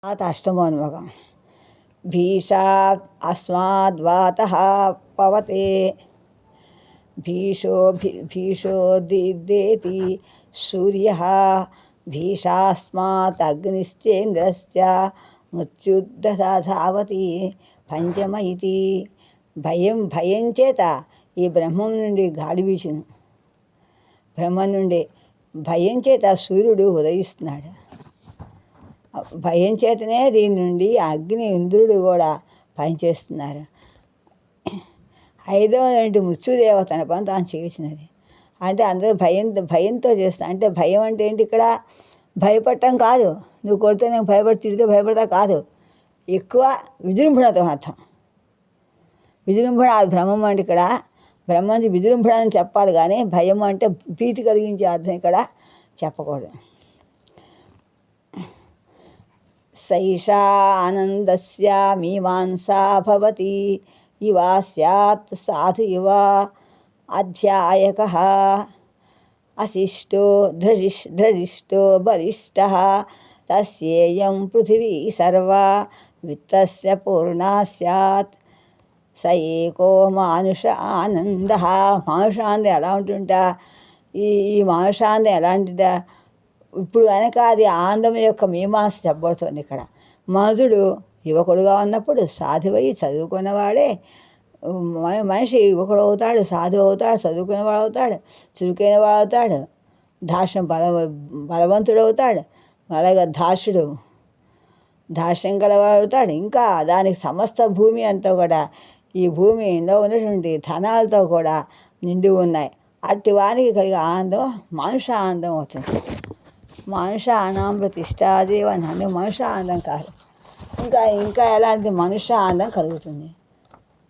अष्टमोन्मकं भीषात् अस्माद्वातः पवते भीषो दीप्तेति सूर्यः भीषास्मात् अग्निश्चेन्द्रश्च मृत्युर्दधावति పంచమ ఇది భయం చేత ఈ బ్రహ్మం నుండి గాలి వీచును. బ్రహ్మం నుండి భయం చేత సూర్యుడు ఉదయిస్తున్నాడు. భయం చేతనే దీని నుండి అగ్ని ఇంద్రుడు కూడా పనిచేస్తున్నారు. ఐదవది మృత్యుదేవత తన పని తాను చేసినది. అంటే అందరూ భయంతో చేస్తా. అంటే భయం అంటే ఏంటి? ఇక్కడ భయపడటం కాదు, నువ్వు కొడితే నేను తిడితే భయపడతా కాదు, ఎక్కువ విజృంభణతో అర్థం. విజృంభణ అది బ్రహ్మం అంటే ఇక్కడ బ్రహ్మంది విజృంభణ అని చెప్పాలి, కానీ భయం అంటే భీతి కలిగించే అర్థం ఇక్కడ చెప్పకూడదు. సైషా ఆనందస్య మీమాంసా భవతి ఇవా స్యాత్ సాధు ఇవ అధ్యాయకః అశిష్టో ధృష్టో బలిష్టః తస్యేయం పృథివీ సర్వా విత్తస్య పూర్ణా స్యాత్ స ఏకో మానుష ఆనంద. మానుషానందం ఎలా ఉంటుంటా? ఈ మానుషానందం ఎలాంటిదా? ఇప్పుడు కనుక అది ఆనందం యొక్క మీమాంస చెప్పబడుతుంది. ఇక్కడ మనుషుడు యువకుడుగా ఉన్నప్పుడు సాధువై చదువుకున్నవాడే మనిషి యువకుడు అవుతాడు, సాధువు అవుతాడు, చదువుకునేవాడు అవుతాడు, చురుకైన వాడు అవుతాడు, దార్శం బలవంతుడు అవుతాడు, అలాగే దార్శం గలవాడు అవుతాడు. ఇంకా దానికి సమస్త భూమి అంతా కూడా ఈ భూమిలో ఉన్నటువంటి ధనాలతో కూడా నిండి ఉన్నాయి. అట్టి వానికి కలిగే ఆనందం మనుష ఆనందం అవుతుంది. మనుష ఆనందం ప్రతిష్టాదేవని అంటే మనుష ఆనందం కాదు, ఇంకా ఎలాంటి మనుష్య ఆనందం కలుగుతుంది.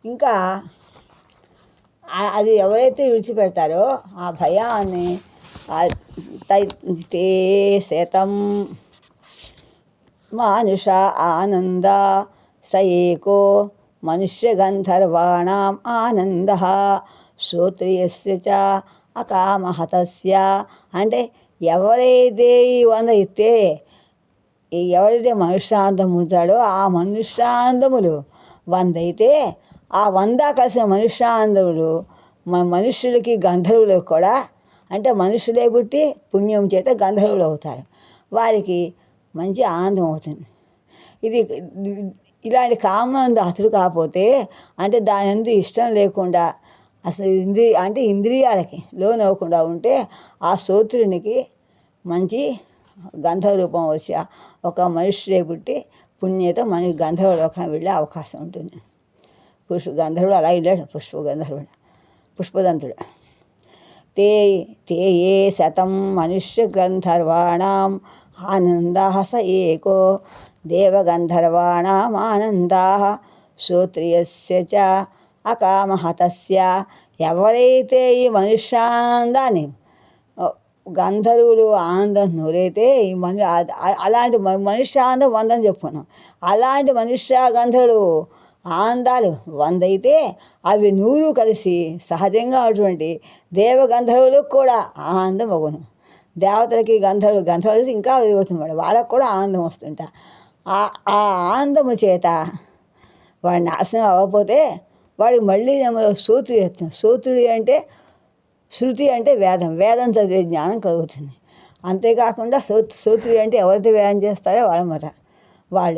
ఇంకా అది ఎవరైతే విడిచిపెడతారో ఆ భయాన్ని తే శతం మానుష ఆనంద స ఏకో మనుష్య గంధర్వాణాం ఆనంద శ్రోత్రియస్య చ అకామహతస్య. అంటే ఎవరైతే ఈ 100 ఇస్తే ఎవరైతే మనుష్యానందం ఉంచాడో ఆ మనుష్యానందములు 100 అయితే ఆ 100 కలిసిన మనుష్యానందములు మనుష్యులకి గంధర్వులకు కూడా, అంటే మనుషులే పుట్టి పుణ్యం చేత గంధర్వులు అవుతారు, వారికి మంచి ఆనందం అవుతుంది. ఇది ఇలాంటి కామం అసలు కాకపోతే, అంటే దాని ఎందు ఇష్టం లేకుండా అసలు ఇంద్రియాలకి లోన్ అవ్వకుండా ఉంటే ఆ స్తోత్రునికి మంచి గంధర్వ రూపం వచ్చి ఒక మనుష్యుడే పుట్టి పుణ్యతో మన గంధర్వ లోకం వెళ్ళే అవకాశం ఉంటుంది. గంధర్వుడు అలా వెళ్ళాడు, పుష్పదంతుడు. తే ఏ శతం మనుష్య గంధర్వాణం ఆనందా స ఏకో దేవగంధర్వాణం ఆనందా శ్రోత్రియస్య చ అకామహతస్య. ఎవరైతే ఈ మనుష్యానందాన్ని గంధర్వులు ఆనందం నూరైతే ఈ అలాంటి మనుష్యానందం 100 అని చెప్పుకున్నాం. అలాంటి మనుష్య గంధర్వులు ఆనందాలు 100 అయితే అవి 100 కలిసి సహజంగా ఉన్నటువంటి దేవగంధర్వులకు కూడా ఆనందం అగును. దేవతలకి గంధర్వులు ఇంకా అవుతున్నాడు, వాళ్ళకు కూడా ఆనందం వస్తుంటా. ఆ ఆనందము చేత వాడి నాశనం అవ్వకపోతే వాడికి మళ్ళీ సూత్రుడి అంటే శృతి అంటే వేదం చదివే జ్ఞానం కలుగుతుంది. అంతేకాకుండా సూత్రుడి అంటే ఎవరైతే వేదం చేస్తారో వాళ్ళు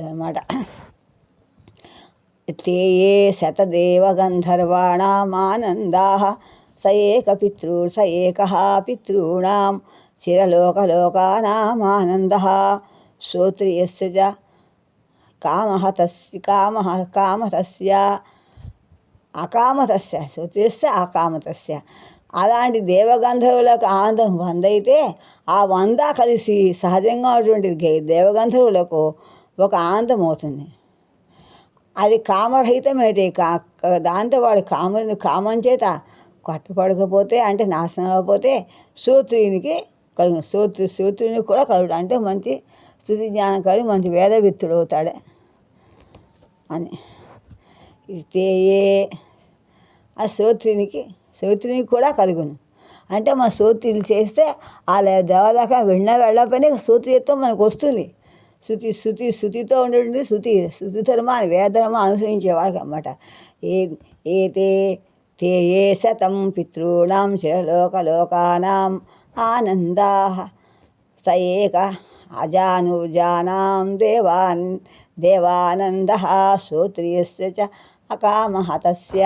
అన్నమాట. తే ఏ శతదేవ గంధర్వాణాం ఆనందా స ఏకః పితॄణాం చిరలోకలోకానాం ఆనందః శ్రోత్రియస్య చ కామహతస్య అకామతస్య శ్రోత్రియస్య అకామతస్య. అలాంటి దేవగంధర్వులకు ఆనందం 100 అయితే ఆ 100 కలిసి సహజంగా ఉన్నటువంటి దేవగంధర్వులకు ఒక ఆనందం అవుతుంది. అది కామరహితమైతే దాంతో వాడు కామం చేత కట్టుపడకపోతే, అంటే నాశనం అవ్వకపోతే శ్రోత్రునికి కలుగు. శ్రోత్రునికి కూడా కలుగుడు అంటే మంచి స్థుతి జ్ఞానం కలిగి మంచి వేదవిత్తుడు అవుతాడే అని. ఆ శ్రోత్రునికి కూడా కలుగును. అంటే మన స్తోత్రులు చేస్తే ఆ దేవదాకా వెళ్ళకపోయినా స్తోత్రత్వం మనకు వస్తుంది. శృతితో ఉండేటువంటి శృతి ధర్మాన్ని వేదధర్మ అనుసరించేవాళ్ళకి అన్నమాట. ఏ ఏతే తే ఏ శతం పితॄణాం చిరలోకలోకానాం ఆనందా స ఏక అజానుజానాం దేవానంద శ్రోత్రియస్య చ అకామః తస్య.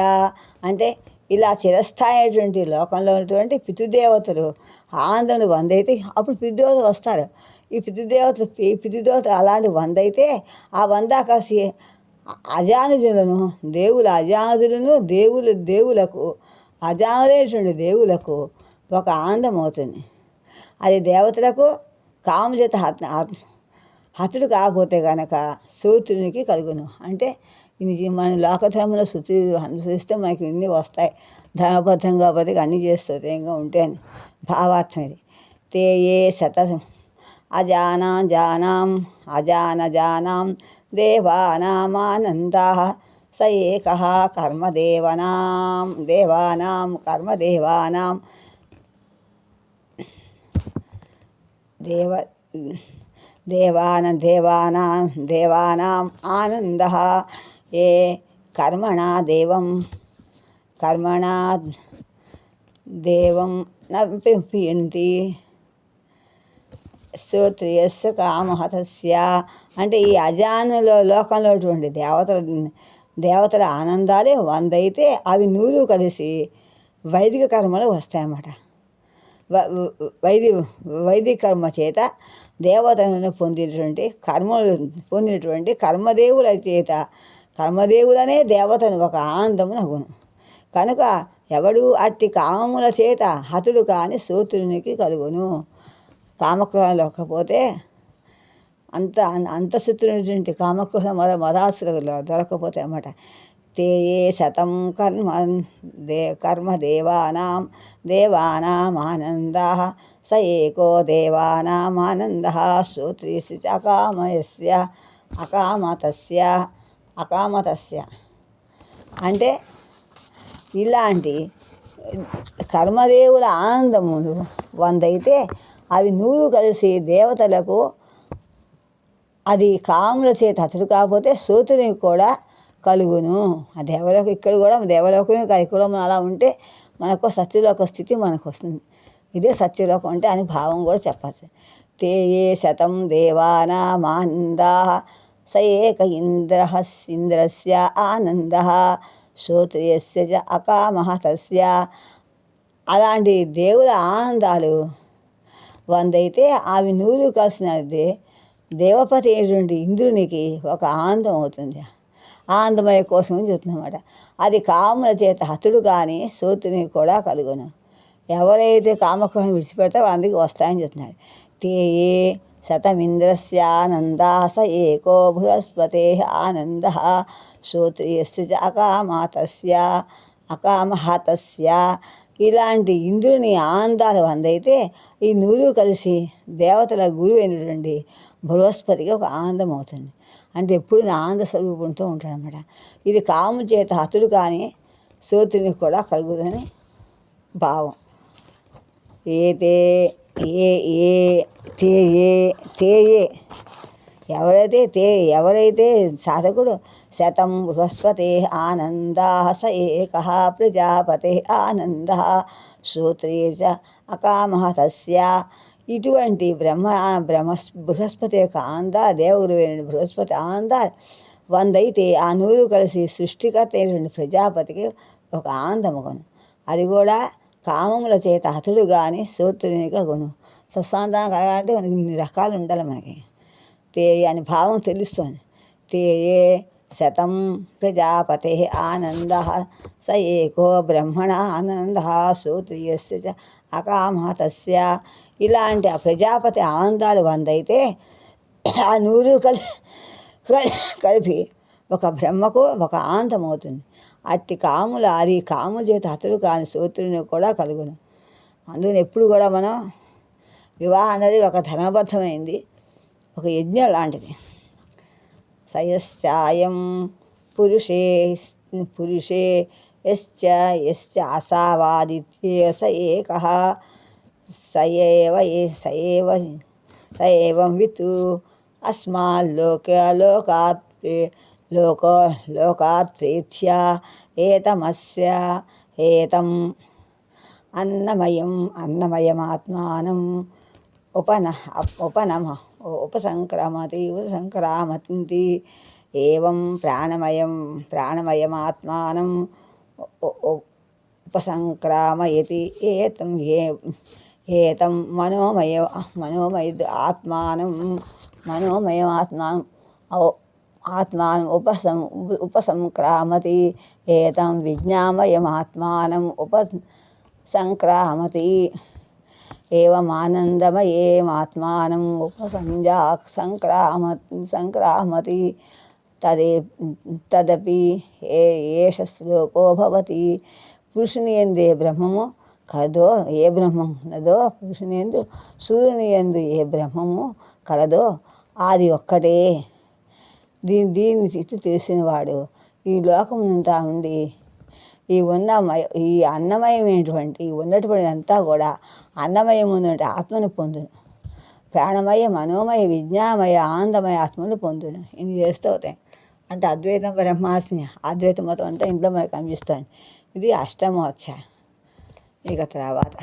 అంటే ఇలా చిరస్థాయిటువంటి లోకంలో ఉన్నటువంటి పితృదేవతలు ఆనందం వందైతే అప్పుడు పితృదేవతలు వస్తారు. ఈ పితృదేవతలు అలాంటి వందైతే ఆ వంద కాసి అజానుజులను దేవులకు అజానులైనటువంటి దేవులకు ఒక ఆనందం అవుతుంది. అది దేవతలకు కామచేత హతుడు కాకపోతే కనుక సూత్రునికి కలుగును. అంటే ఇది మన లోకధర్మంలో శృతి అనుసరిస్తే మనకి ఇన్ని వస్తాయి. ధర్మబద్ధంగా కాబట్టి అన్నీ చేస్తుంది ఇంకా ఉంటే అని భావార్థం ఇది. తే ఏ శత అజానజానాం దేవానామానందా స ఏకః దేవానాం కర్మదేవానాం దేవానాం ఆనందః ఏ కర్మణా దేవం నపింపయంతి శ్రోత్రియస్య కామః తస్య. అంటే ఈ అజానులో లోకంలో ఉన్నటువంటి దేవతల ఆనందాలే వందైతే అవి నూరు కలిసి వైదిక కర్మలు వస్తాయన్నమాట. వైదిక కర్మ చేత దేవతలను పొందినటువంటి కర్మదేవుల చేత కర్మదేవులనే దేవతను ఒక ఆనందమున అగును. కనుక ఎవడు అట్టి కామముల చేత హతుడు కాని సూత్రునికి కలుగును. కామక్రోధం లేకపోతే అంతఃశత్రునటువంటి కామక్రోధ మదాసులకు దొరకపోతే అన్నమాట. తే ఏ శతం కర్మ దేవానాం ఆనందా స ఏకో దేవానామానంద శ్రోత్రియస్య చ అకామతస్య. అంటే ఇలాంటి కర్మదేవుల ఆనందములు వందైతే అవి నూరు కలిసి దేవతలకు అది కాముల చేత అతడు కాకపోతే సూతునికి కూడా కలుగును. ఆ దేవలోకం ఇక్కడ కూడా దేవలోకమే కాదు, ఇక్కడ మనం అలా ఉంటే మనకు సత్యలోక స్థితి మనకు వస్తుంది. ఇదే సత్యలోకం అంటే అని భావం కూడా చెప్పచ్చు. తే ఏ శతం దేవానామానందా స ఏక ఇంద్రస్య ఆనందః శ్రోత్రియస్య చ అకామః తస్య. అలాంటి దేవుల ఆనందాలు వందైతే అవి నూరు కలిసినది దేవపతి అయినటువంటి ఇంద్రునికి ఒక ఆనందం అవుతుంది. ఆనందమయ కోసం చెప్తున్నమాట. అది కాముల చేత హతుడు కానీ సూత్రునికి కూడా కలుగును. ఎవరైతే కామక్రోహం విడిచిపెడతారో అందుకు వస్తాయని చెప్తున్నాడు. తే ఏ శతమింద్రస్యానందా స ఏకో బృహస్పతే ఆనందః శ్రోత్రియస్య చ అకామః తస్య. ఇలాంటి ఇంద్రుని ఆనందాలు వందైతే ఈ నూరు కలిసి దేవతల గురువు అయినటువంటి బృహస్పతికి ఒక ఆనందం అవుతుంది. అంటే ఎప్పుడు ఆనంద స్వరూపంతో ఉంటాడనమాట. ఇది కాము చేత హతుడు కానీ సూత్రునికి కూడా కలుగుదని భావం. ఎవరైతే సాధకుడు శతం బృహస్పతే ఆనందా స ఏకః ప్రజాపతే ఆనందః శ్రోత్రియే చ అకామః తస్య. ఇటువంటి బృహస్పతి యొక్క ఆనంద దేవగురువైన బృహస్పతి ఆనంద వందైతే ఆ నూరు కలిసి సృష్టికర్త అయినటువంటి ప్రజాపతికి ఒక ఆనందముగను. అది కూడా కామముల చేత హతుడు కానీ సూత్రునిగా గుణం. సత్సాంతానం కలగాలంటే మనకి ఇన్ని రకాలు ఉండాలి మనకి. తే అని భావం తెలుస్తుంది. తే ఏ శతం ప్రజాపతే ఆనందః స ఏకో బ్రహ్మణ ఆనందః శ్రోత్రియస్య చ అకామః తస్య. ఇలాంటి ఆ ప్రజాపతి ఆనందాలు వందైతే ఆ నూరు కలిపి ఒక బ్రహ్మకు ఒక ఆనందం అవుతుంది. అట్టి కాముల అది కాముల చేత హతుడు కాని సూత్రుని కూడా కలుగును. అందుకని ఎప్పుడు కూడా మనం వివాహం అనేది ఒక ధర్మబద్ధమైంది, ఒక యజ్ఞం లాంటిది. సయశ్చాయం పురుషే యశ్చ అసావాదిత్యే స ఏకః సయేవం వితు अस्माल्लोके लोकात् प्रेत्य एतमस्य एतम् अन्नमयमात्मानं उपसंक्रामति एवं प्राणमयमात्मानं उपसंक्रामयति एतं मनोमयमात्मानं आत्मानं उपसंक्रामति एतं विज्ञानमयमात्मानं उपसंक्रामति एवमानन्दमयमात्मानं संक्रामति तदपि एष శ్లోకో భవతి. పురుషుని యందు ఏ బ్రహ్మము కలదో, ఏ బ్రహ్మం ఉన్నదో, పురుషుని యందు సూర్యుని యందు ఏ బ్రహ్మము కలదో అది ఒక్కటే. దీన్ని తెలిసినవాడు ఈ లోకమునంతా ఉండి ఈ అన్నమయమైనటువంటి ఉన్నటువంటి అంతా కూడా అన్నమయం ఉన్నటువంటి ఆత్మను పొందును. ప్రాణమయ, మనోమయ, విజ్ఞానమయ, ఆనందమయ ఆత్మను పొందును. ఇన్ని చేస్తూ అవుతాయి అంటే అద్వైతం బ్రహ్మాస్మి, అద్వైత మతం అంతా ఇంట్లో మనకు కనిపిస్తుంది. ఇది అష్టమోధ్యాయం. ఇక తర్వాత